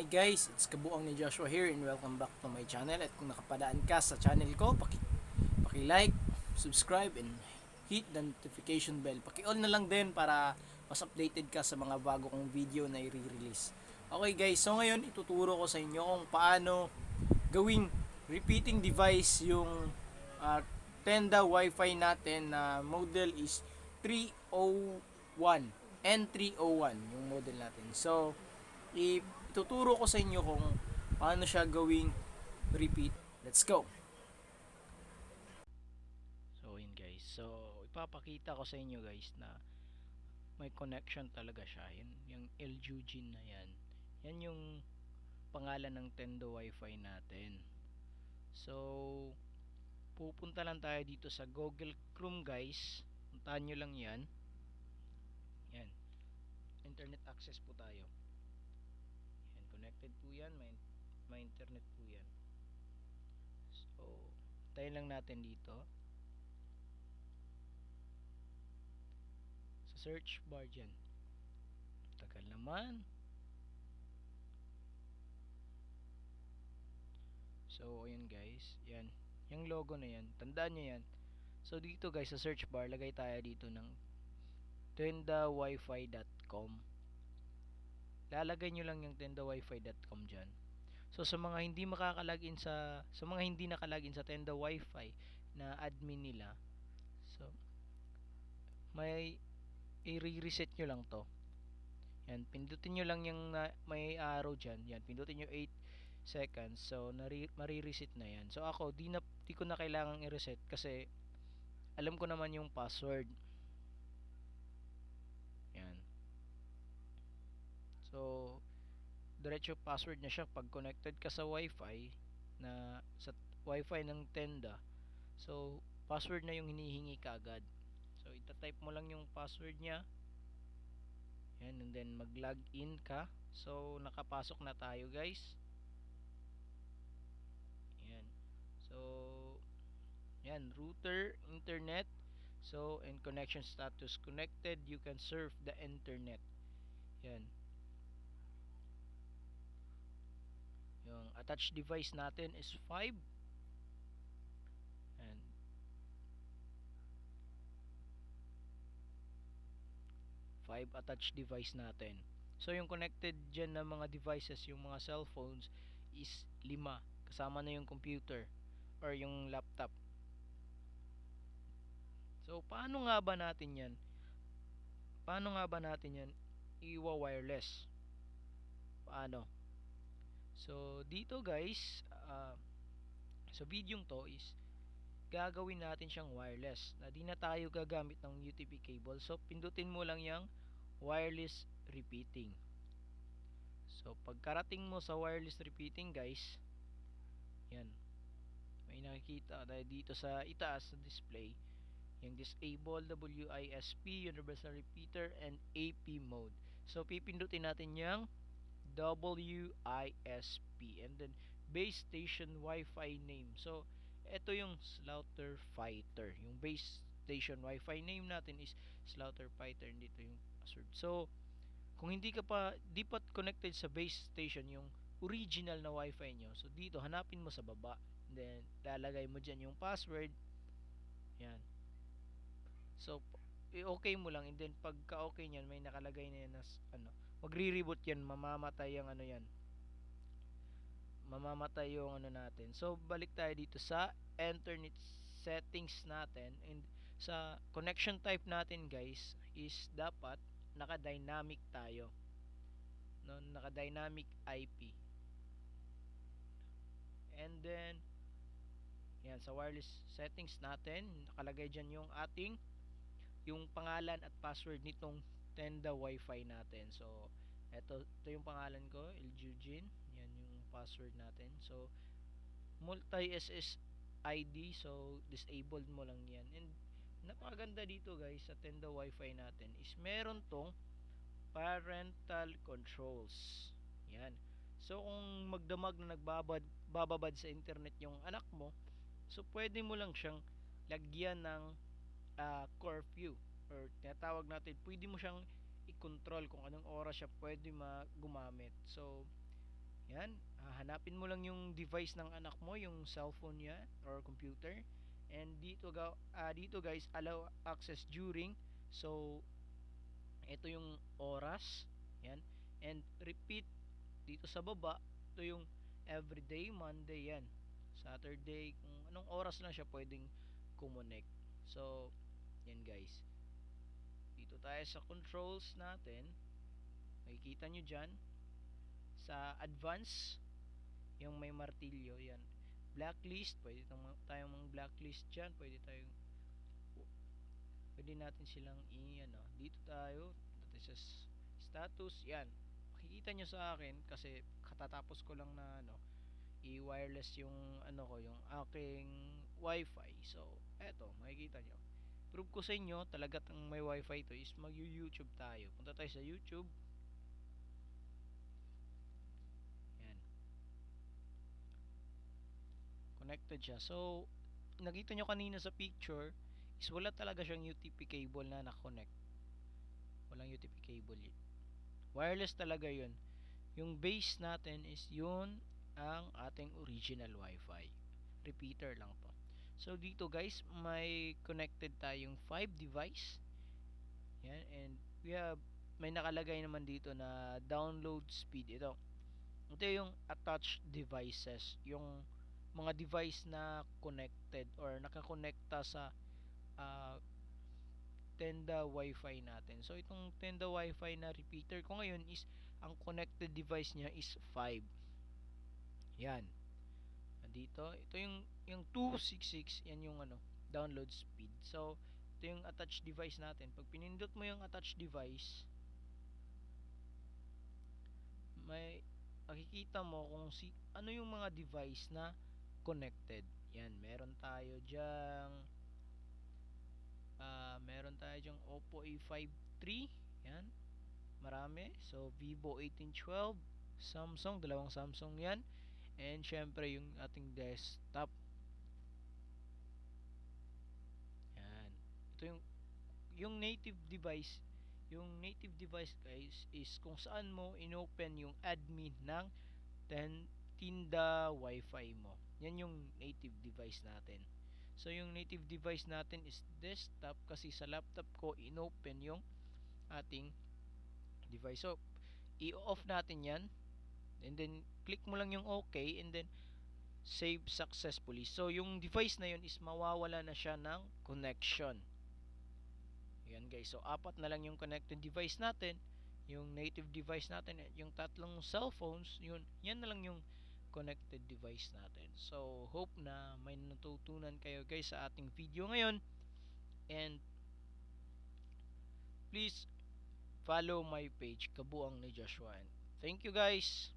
Hi guys, it's Kabuang ni Joshua here and welcome back to my channel. At kung nakapadaan ka sa channel ko, paki-like, subscribe and hit the notification bell. Paki-all na lang din para mas updated ka sa mga bago kong video na i-release. Okay guys, so ngayon ituturo ko sa inyo kung paano gawing repeating device yung Tenda wifi natin na model is 301 N301 yung model natin. So ituturo ko sa inyo kung paano siya gawing repeat. Let's go! So yun guys, so ipapakita ko sa inyo guys na may connection talaga siya. Yung LGUGIN na yan, yan yung pangalan ng Tenda wifi natin. So pupunta lang tayo dito sa Google Chrome guys. Puntahan nyo lang yan. Yan, internet access po tayo. Yan, connected po yan, may internet po yan. So tayo lang natin dito sa search bar dyan. Tagal naman. So ayun guys, yan yung logo na yan, tandaan nyo yan. So dito guys sa search bar, lagay tayo dito ng tendawifi.com. Lalagay nyo lang yung tendawifi.com dyan. So sa mga hindi makakalagin sa mga hindi nakalagin sa Tenda Wi-Fi na admin nila, so may i-reset nyo lang to. Yan, pindutin nyo lang yung may arrow dyan. Yan, pindutin nyo 8 seconds. So mari-reset na yan. So ako di ko na kailangang i-reset kasi alam ko naman yung password. Yan. So diretso password na siya pag connected ka sa wifi na sa wifi ng Tenda. So password na yung hinihingi ka agad. So ita-type mo lang yung password niya. Yan, and then mag-log in ka. So nakapasok na tayo guys. Yan. So yan, router, internet. So and connection status connected, you can surf the internet. Yan. Yung attached device natin is 5. And 5 attached device natin. So yung connected dyan na mga devices, yung mga cellphones is 5. Kasama na yung computer or yung laptop. So paano nga ba natin yan? Paano nga ba natin yan i-wireless? Paano? So dito guys, sa videong to is gagawin natin siyang wireless. Na di na tayo gagamit ng UTP cable. So pindutin mo lang yung wireless repeating. So pagkarating mo sa wireless repeating guys, yan, may nakikita tayo dito sa itaas sa display yung disable WISP, universal repeater and AP mode. So pipindutin natin yung WISP and then base station Wi-Fi name. So ito yung Slaughter Fighter. Yung base station Wi-Fi name natin is Slaughter Fighter. Dito yung password. So kung hindi ka pa di pa connected sa base station yung original na Wi-Fi nyo, so dito hanapin mo sa baba, and then lalagay mo dyan yung password. Yan. So okay mo lang, and then pagka okay niyan, may nakalagay na yan na magre-reboot yan, mamamatay yung mamamatay yung natin. So balik tayo dito sa internet settings natin, and sa connection type natin guys is dapat naka-dynamic tayo. No, naka-dynamic IP. And then yan, sa wireless settings natin, nakalagay dyan yung yung pangalan at password nitong Tenda Wi-Fi natin. So ito yung pangalan ko, LGUGIN. Yan yung password natin. So multi-SS ID, so disabled mo lang yan. And napakaganda dito guys sa Tenda Wi-Fi natin is meron tong parental controls. Yan. So kung magdamag na bababad sa internet yung anak mo, so pwede mo lang siyang lagyan ng curfew or tinatawag natin, pwede mo siyang i-control kung anong oras siya pwede gumamit. So Yan, hanapin mo lang yung device ng anak mo, yung cellphone niya or computer. And dito guys, allow access during. So, ito yung oras. Yan. And repeat dito sa baba, ito yung everyday, Monday yan. Saturday, kung anong oras lang siya pwedeng kumonek. So, yan guys. Dito tayo sa controls natin. Makikita nyo dyan. Sa advance, yung may martilyo, yan. Blacklist, tayong mga blacklist dyan. Pwede natin silang ano. Dito tayo. Dito sa status, yan. Makikita nyo sa akin kasi katatapos ko lang na i-wireless yung yung aking wifi. So, eto, makikita nyo. Prove ko sa inyo, talaga may wifi to is mag-YouTube tayo. Punta tayo sa YouTube. Yan. Connected siya. So, nakita nyo kanina sa picture is wala talaga siyang UTP cable na na-connect. Walang UTP cable. Wireless talaga yun. Yung base natin is yun ang ating original wifi. Repeater lang to. So dito guys, may connected tayong 5 device. Yan, and may nakalagay naman dito na download speed. Ito yung attached devices, yung mga device na connected or nakakonekta sa uh, Tenda wifi natin. So itong Tenda wifi na repeater ko ngayon is ang connected device niya is 5. Yan. Dito, ito yung 266, yan yung download speed. So ito yung attached device natin. Pag pinindot mo yung attached device, may makikita mo kung ano yung mga device na connected. Yan, meron tayo dyang Oppo A5 III. Yan, marami. So Vivo 1812, Samsung, dalawang Samsung yan. And syempre yung ating desktop. Yan. Ito yung native device. Yung native device guys is kung saan mo inopen yung admin ng Tenda wifi mo. Yan yung native device natin. So yung native device natin is desktop kasi sa laptop ko inopen yung ating device. So i-off natin yan and then click mo lang yung OK and then save successfully. So yung device na yun is mawawala na siya ng connection. Yan guys. So apat na lang yung connected device natin. Yung native device natin, yung tatlong cellphones, yan na lang yung connected device natin. So hope na may natutunan kayo guys sa ating video ngayon. And please follow my page, Kabuang ni Joshua. And thank you guys.